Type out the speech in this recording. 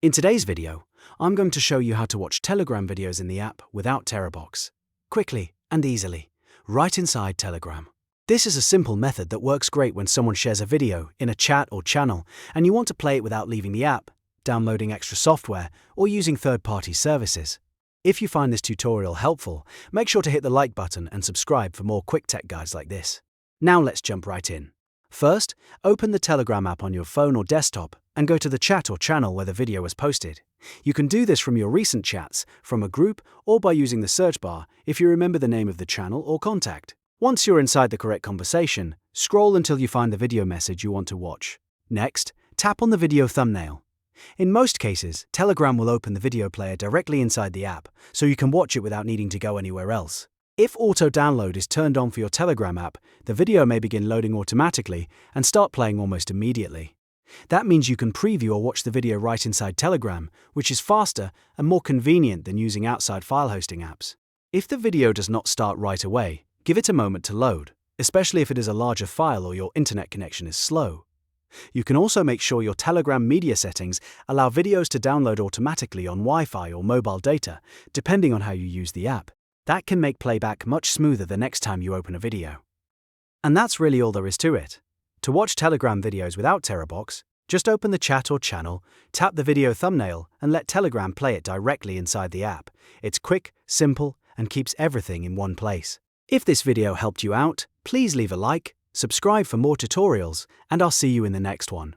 In today's video, I'm going to show you how to watch Telegram videos in the app without TeraBox, quickly and easily, right inside Telegram. This is a simple method that works great when someone shares a video in a chat or channel and you want to play it without leaving the app, downloading extra software, or using third-party services. If you find this tutorial helpful, make sure to hit the like button and subscribe for more quick tech guides like this. Now let's jump right in. First, open the Telegram app on your phone or desktop and go to the chat or channel where the video was posted. You can do this from your recent chats, from a group, or by using the search bar if you remember the name of the channel or contact. Once you're inside the correct conversation, scroll until you find the video message you want to watch. Next, tap on the video thumbnail. In most cases, Telegram will open the video player directly inside the app, so you can watch it without needing to go anywhere else. If auto-download is turned on for your Telegram app, the video may begin loading automatically and start playing almost immediately. That means you can preview or watch the video right inside Telegram, which is faster and more convenient than using outside file hosting apps. If the video does not start right away, give it a moment to load, especially if it is a larger file or your internet connection is slow. You can also make sure your Telegram media settings allow videos to download automatically on Wi-Fi or mobile data, depending on how you use the app. That can make playback much smoother the next time you open a video. And that's really all there is to it. To watch Telegram videos without TeraBox, just open the chat or channel, tap the video thumbnail, and let Telegram play it directly inside the app. It's quick, simple, and keeps everything in one place. If this video helped you out, please leave a like, subscribe for more tutorials, and I'll see you in the next one.